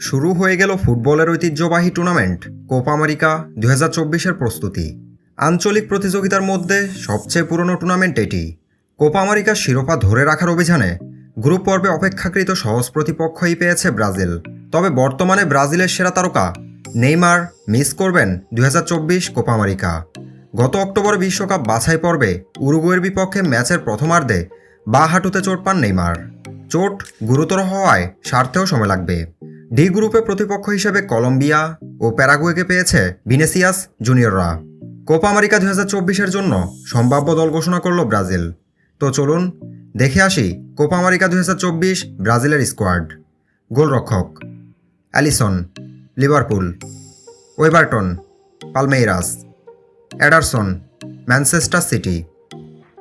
শুরু হয়ে গেল ফুটবলের ঐতিহ্যবাহী টুর্নামেন্ট কোপা আমেরিকা 2024-এর প্রস্তুতি। আঞ্চলিক প্রতিযোগিতার মধ্যে সবচেয়ে পুরনো টুর্নামেন্ট এটি। কোপা আমেরিকার শিরোপা ধরে রাখার অভিযানে গ্রুপ পর্বে অপেক্ষাকৃত সহজ প্রতিপক্ষই পেয়েছে ব্রাজিল। তবে বর্তমানে ব্রাজিলের সেরা তারকা নেইমার মিস করবেন 2024 কোপা আমেরিকা। গত অক্টোবরে বিশ্বকাপ বাছাই পর্বে উরুগুয়ের বিপক্ষে ম্যাচের প্রথমার্ধে বাঁ হাঁটুতে চোট পান নেইমার। চোট গুরুতর হওয়ায় সারতেও সময় লাগবে। ডি গ্রুপে প্রতিপক্ষ হিসেবে কলম্বিয়া ও প্যারাগুয়েকে পেয়েছে ভিনিসিয়াস জুনিয়ররা। কোপা আমেরিকা 2024-এর জন্য সম্ভাব্য দল ঘোষণা করল ব্রাজিল। তো চলুন দেখে আসি কোপা আমেরিকা 2024 ব্রাজিলের স্কোয়াড। গোলরক্ষক Alisson, Liverpool. Weverton, Palmeiras. Ederson, Manchester City.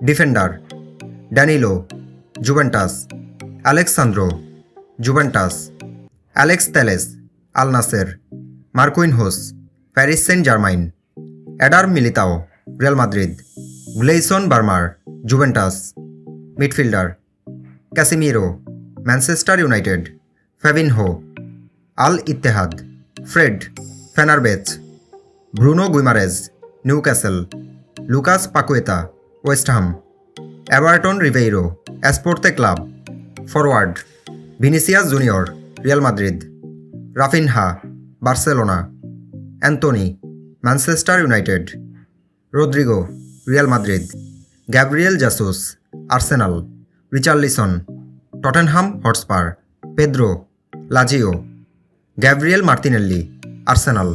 Defender Danilo, Juventus. Alexsandro, Juventus. Alex Telles, Al Nassr. Marquinhos, Paris Saint Germain. Eder Militao, Real Madrid. Gleison Bremer, Juventus. Midfielder Casemiro, Manchester United. Fabinho, Al Ittihad. Fred, Fenerbahce. Bruno Guimaraes, Newcastle. Lucas Paqueta, West Ham. Everton রিভেইরো, Esporte Club. Forward Vinicius Junior, Real Madrid. Raphinha, Barcelona. Antony, Manchester United. Rodrygo, Real Madrid. Gabriel Jesus, Arsenal. Richarlison, Tottenham Hotspur. Pedro, Lazio. Gabriel Martinelli, Arsenal.